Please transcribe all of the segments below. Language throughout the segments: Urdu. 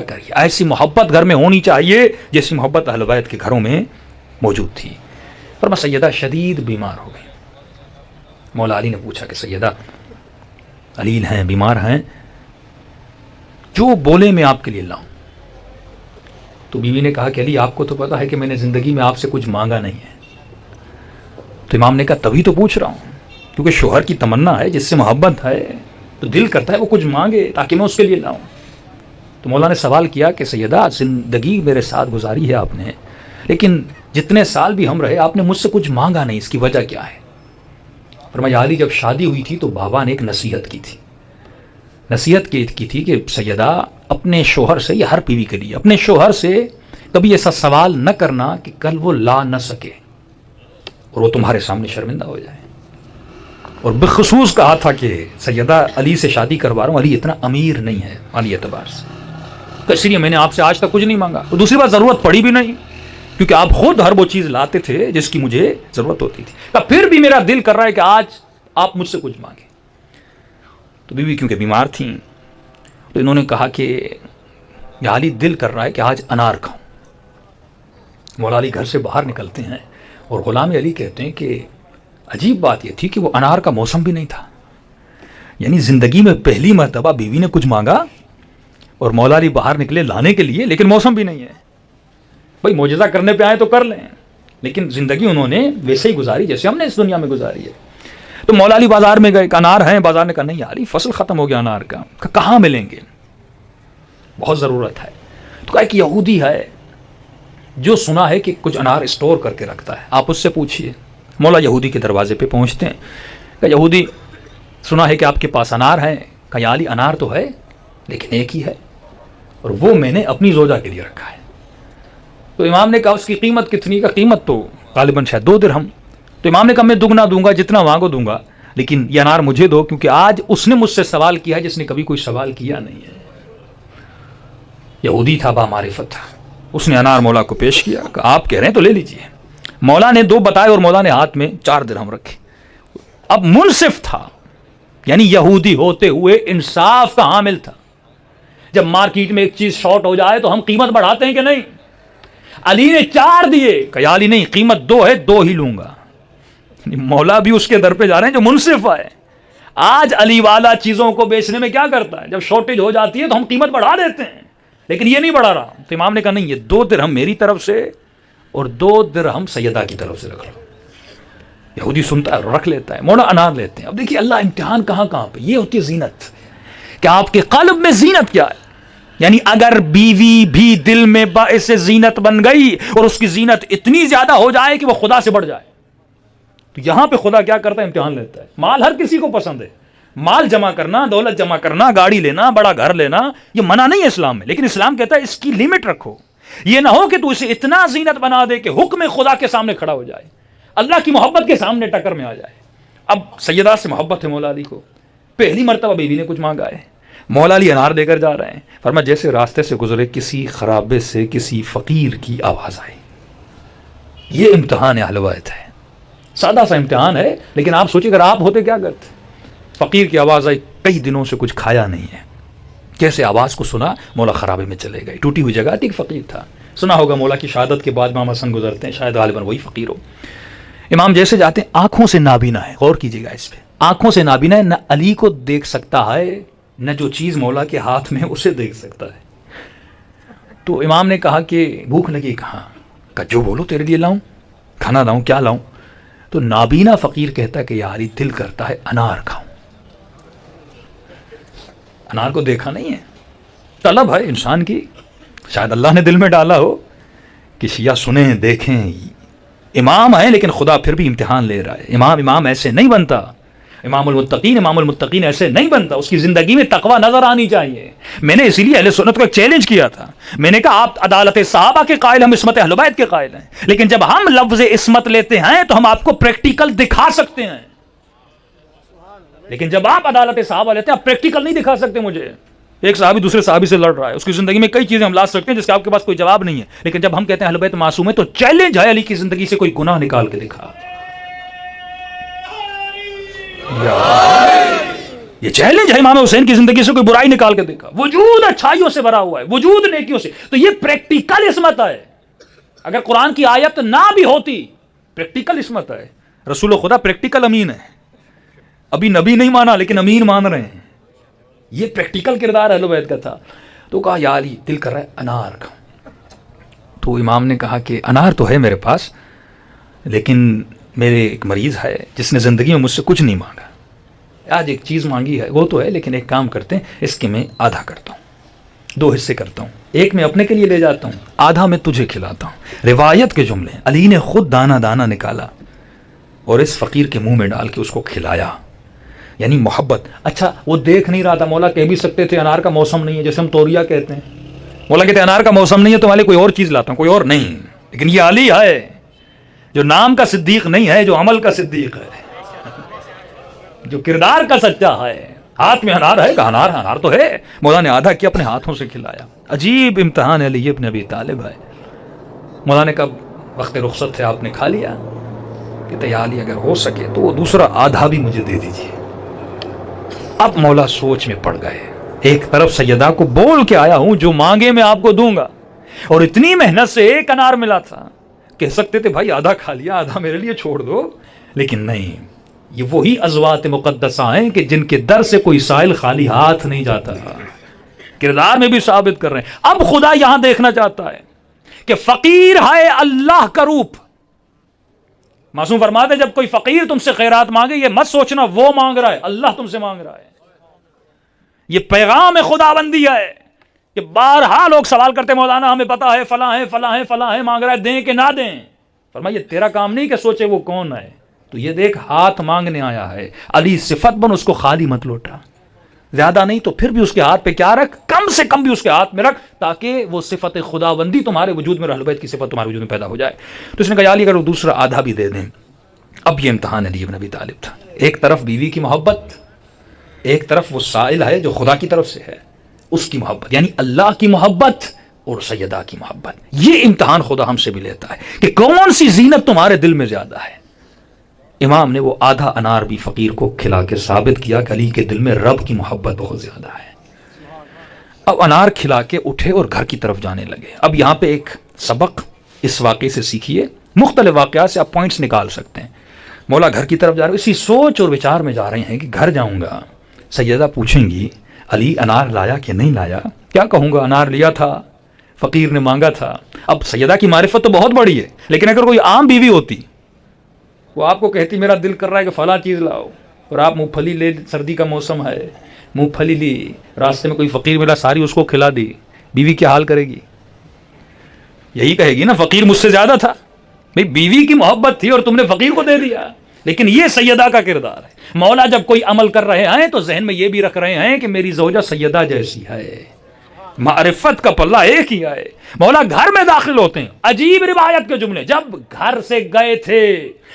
کریے. ایسی محبت گھر میں ہونی چاہیے جیسی محبت اہل بیت کے گھروں میں موجود تھی. فرمایا سیدہ شدید بیمار ہو گئی. مولا علی نے پوچھا کہ سیدہ علیل ہیں، بیمار ہیں، جو بولے میں آپ کے لیے لاؤں. تو بیوی نے کہا کہ علی آپ کو تو پتا ہے کہ میں نے زندگی میں آپ سے کچھ مانگا نہیں ہے. تو امام نے کہا تبھی تو پوچھ رہا ہوں، کیونکہ شوہر کی تمنا ہے، جس سے محبت ہے تو دل کرتا ہے وہ کچھ مانگے تاکہ میں اس کے لیے لاؤں. تو مولا نے سوال کیا کہ سیدہ زندگی میرے ساتھ گزاری ہے آپ نے، لیکن جتنے سال بھی ہم رہے آپ نے مجھ سے کچھ مانگا نہیں، اس کی وجہ کیا ہے؟ فرمایا علی جب شادی ہوئی تھی تو بابا نے ایک نصیحت کی تھی. نصیحت کی تھی کہ سیدہ اپنے شوہر سے، یہ ہر بیوی کے لیے، اپنے شوہر سے کبھی ایسا سوال نہ کرنا کہ کل وہ لا نہ سکے اور وہ تمہارے سامنے شرمندہ ہو جائے. اور بخصوص کہا تھا کہ سیدہ علی سے شادی کروا رہا ہوں، علی اتنا امیر نہیں ہے مالی اعتبار سے، تو اس لیے میں نے آپ سے آج تک کچھ نہیں مانگا. اور دوسری بات ضرورت پڑی بھی نہیں، کیونکہ آپ خود ہر وہ چیز لاتے تھے جس کی مجھے ضرورت ہوتی تھی. پھر بھی میرا دل کر رہا ہے کہ آج آپ مجھ سے کچھ مانگیں. تو بیوی کیونکہ بیمار تھیں تو انہوں نے کہا کہ یا علی دل کر رہا ہے کہ آج انار کھاؤں. مولا علی گھر سے باہر نکلتے ہیں اور غلام علی کہتے ہیں کہ عجیب بات یہ تھی کہ وہ انار کا موسم بھی نہیں تھا. یعنی زندگی میں پہلی مرتبہ بیوی نے کچھ مانگا اور مولا علی باہر نکلے لانے کے لیے، لیکن موسم بھی نہیں ہے. بھائی معجزہ کرنے پہ آئے تو کر لیں، لیکن زندگی انہوں نے ویسے ہی گزاری جیسے ہم نے اس دنیا میں گزاری ہے. تو مولا علی بازار میں گئے، انار ہیں، بازار نے کہا نہیں علی فصل ختم ہو گیا انار کا. کہاں ملیں گے؟ بہت ضرورت ہے. تو کہا ایک یہودی ہے جو سنا ہے کہ کچھ انار اسٹور کر کے رکھتا ہے، آپ اس سے پوچھئے. مولا یہودی کے دروازے پہ پہنچتے ہیں کہ یہودی سنا ہے کہ آپ کے پاس انار ہیں. کہا یا علی انار تو ہے لیکن ایک ہی ہے اور وہ میں نے اپنی زوجہ کے لیے رکھا ہے. تو امام نے کہا اس کی قیمت کتنی؟ کا قیمت تو غالباً شاید 2 درہم. تو امام نے کہا میں دگنا دوں گا، جتنا مانگو دوں گا، لیکن یہ انار مجھے دو، کیونکہ آج اس نے مجھ سے سوال کیا ہے جس نے کبھی کوئی سوال کیا نہیں ہے. یہودی تھا، با معرفت تھا. اس نے انار مولا کو پیش کیا، کہا آپ کہہ رہے ہیں تو لے لیجئے. مولا نے 2 بتائے اور مولا نے ہاتھ میں 4 درہم رکھے. اب منصف تھا، یعنی یہودی ہوتے ہوئے انصاف کا حامل تھا. جب مارکیٹ میں ایک چیز شارٹ ہو جائے تو ہم قیمت بڑھاتے ہیں کہ نہیں؟ علی نے 4 دیے، کہا علی نہیں قیمت 2 ہے، 2 ہی لوں گا. مولا بھی اس کے در پہ جا رہے ہیں جو منصف ہے. آج علی والا چیزوں کو بیچنے میں کیا کرتا ہے؟ جب شارٹیج ہو جاتی ہے تو ہم قیمت بڑھا دیتے ہیں، لیکن یہ نہیں بڑھا رہا. تو امام نے کہا نہیں، یہ 2 درہم میری طرف سے اور 2 درہم سیدہ کی طرف سے رکھ لو. یہودی سنتا ہے، رکھ لیتا ہے. مولا انار لیتے ہیں. اب دیکھیے اللہ امتحان کہاں کہاں پہ. یہ ہوتی ہے زینت، کہ آپ کے قلب میں زینت کیا ہے. یعنی اگر بیوی بھی دل میں باعث زینت بن گئی اور اس کی زینت اتنی زیادہ ہو جائے کہ وہ خدا سے بڑھ جائے، تو یہاں پہ خدا کیا کرتا ہے؟ امتحان لیتا ہے. مال ہر کسی کو پسند ہے، مال جمع کرنا، دولت جمع کرنا، گاڑی لینا، بڑا گھر لینا، یہ منع نہیں ہے اسلام میں، لیکن اسلام کہتا ہے اس کی لمٹ رکھو. یہ نہ ہو کہ تو اسے اتنا زینت بنا دے کہ حکم خدا کے سامنے کھڑا ہو جائے، اللہ کی محبت کے سامنے ٹکر میں آ جائے. اب سیدہ سے محبت ہے مولا علی کو، پہلی مرتبہ بیوی نے کچھ مانگا ہے. مولا علی انار دے کر جا رہے ہیں. فرمایا جیسے راستے سے گزرے کسی خرابے سے کسی فقیر کی آواز آئی. یہ امتحان اہل بیت ہے، سادہ سا امتحان ہے، لیکن آپ سوچیں اگر آپ ہوتے کیا کرتے؟ فقیر کی آواز آئی، کئی دنوں سے کچھ کھایا نہیں ہے. کیسے آواز کو سنا، مولا خرابے میں چلے گئے. ٹوٹی ہوئی جگہ تھی، ایک فقیر تھا. سنا ہوگا مولا کی شہادت کے بعد امام حسن گزرتے ہیں، شاید غالباً وہی فقیر ہو. امام جیسے جاتے ہیں، آنکھوں سے نابینا ہے، غور کیجیے گا اس پہ، آنکھوں سے نابینا ہے، نہ علی کو دیکھ سکتا ہے نہ جو چیز مولا کے ہاتھ میں اسے دیکھ سکتا ہے. تو امام نے کہا کہ بھوک لگی؟ کہاں؟ کہا جو بولو تیرے لیے لاؤں، کھانا لاؤں، کیا لاؤں؟ تو نابینا فقیر کہتا ہے کہ یا علی دل کرتا ہے انار کھاؤں. انار کو دیکھا نہیں ہے، طلب ہے انسان کی، شاید اللہ نے دل میں ڈالا ہو کہ شیعہ سنیں دیکھیں. امام ہے لیکن خدا پھر بھی امتحان لے رہا ہے. امام ایسے نہیں بنتا. امام المتقین ایسے نہیں بنتا. اس کی زندگی میں تقوی نظر آنی چاہیے. میں نے اسی لیے اہل سنت کو ایک چیلنج کیا تھا. میں نے کہا آپ عدالت صحابہ کے قائل، ہم عصمت اہل بیت کے قائل ہیں، لیکن جب ہم لفظ عصمت لیتے ہیں تو ہم آپ کو پریکٹیکل دکھا سکتے ہیں، لیکن جب آپ عدالت صحابہ لیتے ہیں آپ پریکٹیکل نہیں دکھا سکتے مجھے. ایک صحابی دوسرے صحابی سے لڑ رہا ہے، اس کی زندگی میں کئی چیزیں ہم لا سکتے ہیں جس کا آپ کے پاس کوئی جواب نہیں ہے، لیکن جب ہم کہتے ہیں اہل بیت معصوم ہے تو چیلنج ہے علی کی زندگی سے کوئی گناہ نکال کے دکھا. یہ چیلنج ہے امام حسین کی زندگی سے، کوئی برائی نکال کے دیکھا، وجود اچھائیوں سے بھرا ہوا ہے، وجود نیکیوں سے. تو یہ پریکٹیکل عصمت ہے. اگر قرآن کی آیت نہ بھی ہوتی، پریکٹیکل عصمت ہے. رسول خدا پریکٹیکل امین ہے، ابھی نبی نہیں مانا لیکن امین مان رہے ہیں. یہ پریکٹیکل کردار اہل بیت کا تھا. تو کہا یا علی دل کر رہا ہے انار کا. تو امام نے کہا کہ انار تو ہے میرے پاس، لیکن میرے ایک مریض ہے جس نے زندگی میں مجھ سے کچھ نہیں مانگا، آج ایک چیز مانگی ہے، وہ تو ہے لیکن ایک کام کرتے ہیں، اس کے میں آدھا کرتا ہوں، 2 حصے کرتا ہوں، ایک میں اپنے کے لیے لے جاتا ہوں، آدھا میں تجھے کھلاتا ہوں. روایت کے جملے، علی نے خود دانا دانا نکالا اور اس فقیر کے منہ میں ڈال کے اس کو کھلایا. یعنی محبت. اچھا وہ دیکھ نہیں رہا تھا، مولا کہہ بھی سکتے تھے انار کا موسم نہیں ہے، جیسے ہم توریا کہتے ہیں، مولا کہتے ہیں انار کا موسم نہیں ہے تو والے کوئی اور چیز لاتا ہوں، کوئی اور نہیں. لیکن یہ علی ہے جو نام کا صدیق نہیں ہے، جو عمل کا صدیق ہے، جو کردار کا سچا ہے. ہاتھ میں انار ہے، کہا انار ہے، انار تو ہے. مولا نے آدھا کیا اپنے ہاتھوں سے کھلایا. عجیب امتحان ہے علی ابن ابی طالب ہے. مولا نے کہا وقت رخصت تھے، آپ نے کھا لیا، کہ یا علی اگر ہو سکے تو وہ دوسرا آدھا بھی مجھے دے دیجیے. اب مولا سوچ میں پڑ گئے. ایک طرف سیدہ کو بول کے آیا ہوں جو مانگے میں آپ کو دوں گا، اور اتنی محنت سے ایک انار ملا تھا. کہہ سکتے تھے بھائی آدھا کھا لیا، آدھا میرے لیے چھوڑ دو، لیکن نہیں. یہ وہی ازوات مقدسہ ہیں کہ جن کے در سے کوئی سائل خالی ہاتھ نہیں جاتا. کردار میں بھی ثابت کر رہے ہیں. اب خدا یہاں دیکھنا چاہتا ہے کہ فقیر ہے اللہ کا روپ. معصوم فرماتے ہیں جب کوئی فقیر تم سے خیرات مانگے، یہ مت سوچنا وہ مانگ رہا ہے، اللہ تم سے مانگ رہا ہے. یہ پیغام خدا بندی ہے کہ بارہا لوگ سوال کرتے مولانا ہمیں پتا ہے فلاں ہے فلاں ہے فلاں ہے، مانگ رہا ہے، دیں کہ نہ دیں. فرمایا یہ تیرا کام نہیں کہ سوچے وہ کون ہے، تو یہ دیکھ ہاتھ مانگنے آیا ہے. علی صفت بن، اس کو خالی مت لوٹا. زیادہ نہیں تو پھر بھی اس کے ہاتھ پہ کیا رکھ، کم سے کم بھی اس کے ہاتھ میں رکھ، تاکہ وہ صفت خدا بندی تمہارے وجود میں، اہل بیت کی صفت تمہارے وجود میں پیدا ہو جائے. تو اس نے کہا علی اگر وہ دوسرا آدھا بھی دے دیں. اب یہ امتحان علی ابن ابی طالب تھا. ایک طرف بیوی کی محبت، ایک طرف وہ سائل ہے جو خدا کی طرف سے ہے، اس کی محبت، یعنی اللہ کی محبت اور سیدہ کی محبت. یہ امتحان خدا ہم سے بھی لیتا ہے کہ کون سی زینت تمہارے دل میں زیادہ ہے. امام نے وہ آدھا انار بھی فقیر کو کھلا کے ثابت کیا کہ علی کے دل میں رب کی محبت بہت زیادہ ہے. اب انار کھلا کے اٹھے اور گھر کی طرف جانے لگے. اب یہاں پہ ایک سبق اس واقعے سے سیکھیے. مختلف واقعات سے آپ پوائنٹس نکال سکتے ہیں. مولا گھر کی طرف جا رہے، اسی سوچ اور وچار میں جا رہے ہیں کہ گھر جاؤں گا، سیدہ پوچھیں گی علی انار لایا کہ نہیں لایا. کیا کہوں گا، انار لیا تھا، فقیر نے مانگا تھا. اب سیدہ کی معرفت تو بہت بڑی ہے، لیکن اگر کوئی عام بیوی ہوتی، وہ آپ کو کہتی میرا دل کر رہا ہے کہ فلاں چیز لاؤ، اور آپ مونگ پھلی لے، سردی کا موسم ہے، مونگ پھلی لی، راستے میں کوئی فقیر ملا، ساری اس کو کھلا دی، بیوی کیا حال کرے گی؟ یہی کہے گی نا فقیر مجھ سے زیادہ تھا. بھئی بیوی کی محبت تھی اور تم نے فقیر کو دے دیا. لیکن یہ سیدہ کا کردار ہے. مولا جب کوئی عمل کر رہے ہیں تو ذہن میں یہ بھی رکھ رہے ہیں کہ میری زوجہ سیدہ جیسی ہے، معرفت کا پلہ ایک ہی ہے. مولا گھر میں داخل ہوتے ہیں، عجیب روایت کے جملے، جب گھر سے گئے تھے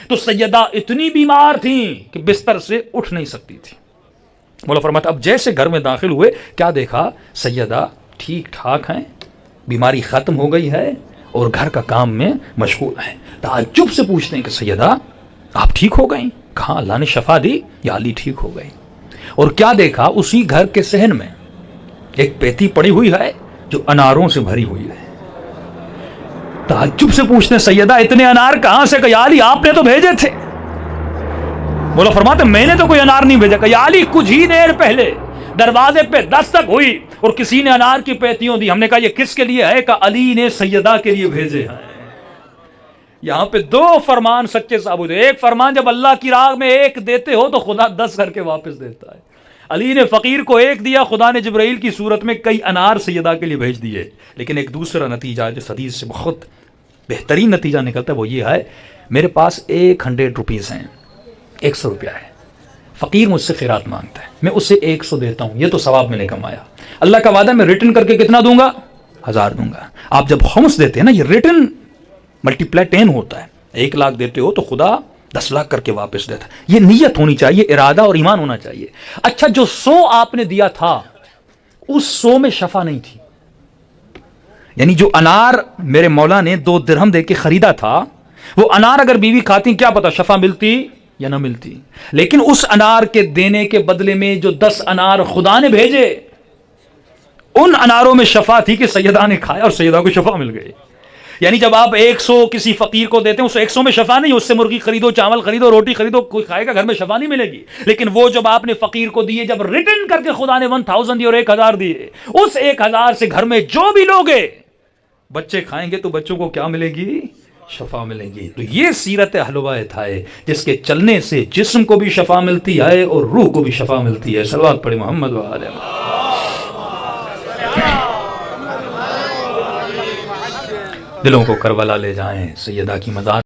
تو سیدہ اتنی بیمار تھیں کہ بستر سے اٹھ نہیں سکتی تھی. مولا فرماتا اب جیسے گھر میں داخل ہوئے، کیا دیکھا، سیدہ ٹھیک ٹھاک ہیں، بیماری ختم ہو گئی ہے اور گھر کا کام میں مشغول ہیں. تعجب سے پوچھتے ہیں کہ سیدہ آپ ٹھیک ہو گئیں؟ کہاں اللہ نے شفا دی یا علی ٹھیک ہو گئی. اور کیا دیکھا، اسی گھر کے صحن میں ایک پیتی پڑی ہوئی ہے جو اناروں سے بھری ہوئی ہے. تعجب سے پوچھتے ہیں سیدہ اتنے انار کہاں سے؟ کہ یا علی آپ نے تو بھیجے تھے. مولا فرماتے میں نے تو کوئی انار نہیں بھیجا. کہ یا علی کچھ ہی دیر پہلے دروازے پہ دستک ہوئی اور کسی نے انار کی پیتیوں دی. ہم نے کہا یہ کس کے لیے ہے؟ کہ علی نے سیدہ کے لیے بھیجے ہیں. یہاں پہ 2 فرمان سچے ثابت ہیں. ایک فرمان جب اللہ کی راہ میں ایک دیتے ہو تو خدا 10 کر کے واپس دیتا ہے. علی نے فقیر کو ایک دیا، خدا نے جبرائیل کی صورت میں کئی انار سیدہ کے لیے بھیج دیے. لیکن ایک دوسرا نتیجہ جو حدیث سے بہت بہترین نتیجہ نکلتا ہے وہ یہ ہے، میرے پاس 100 روپیز ہیں، 100 روپیہ ہے، فقیر مجھ سے خیرات مانگتا ہے، میں اسے 100 دیتا ہوں، یہ تو ثواب میں نے کمایا. اللہ کا وعدہ میں ریٹرن کر کے کتنا دوں گا؟ 1000 دوں گا. آپ جب خمس دیتے ہیں نا، یہ ریٹرن ملٹیپلائی 10 ہوتا ہے. 1 لاکھ دیتے ہو تو خدا 10 لاکھ کر کے واپس دیتا ہے. یہ نیت ہونی چاہیے، ارادہ اور ایمان ہونا چاہیے. اچھا جو 100 آپ نے دیا تھا، اس 100 میں شفا نہیں تھی. یعنی جو انار میرے مولا نے 2 درہم دے کے خریدا تھا، وہ انار اگر بیوی کھاتی کیا پتا شفا ملتی یا نہ ملتی، لیکن اس انار کے دینے کے بدلے میں جو 10 انار خدا نے بھیجے، ان اناروں میں شفا تھی کہ سیدہ نے کھایا اور سیدہ کو شفا مل گئی۔ یعنی جب آپ 100 کسی فقیر کو دیتے ہیں، اس 100 میں شفا نہیں، اس سے مرغی خریدو، چاول خریدو، روٹی خریدو، کوئی کھائے گا، گھر میں شفا نہیں ملے گی۔ لیکن وہ جب آپ نے فقیر کو دیے، جب ریٹرن کر کے خدا نے 1000 دیے اور 1000 دیے، اس 1000 سے گھر میں جو بھی لوگ بچے کھائیں گے تو بچوں کو کیا ملے گی؟ شفا ملے گی۔ تو یہ سیرت اہل بیت ہے جس کے چلنے سے جسم کو بھی شفا ملتی ہے اور روح کو بھی شفا ملتی ہے۔ صلوات پڑھیں محمد و آل محمد۔ دلوں کو کربلا لے جائیں، سیدہ کی مزار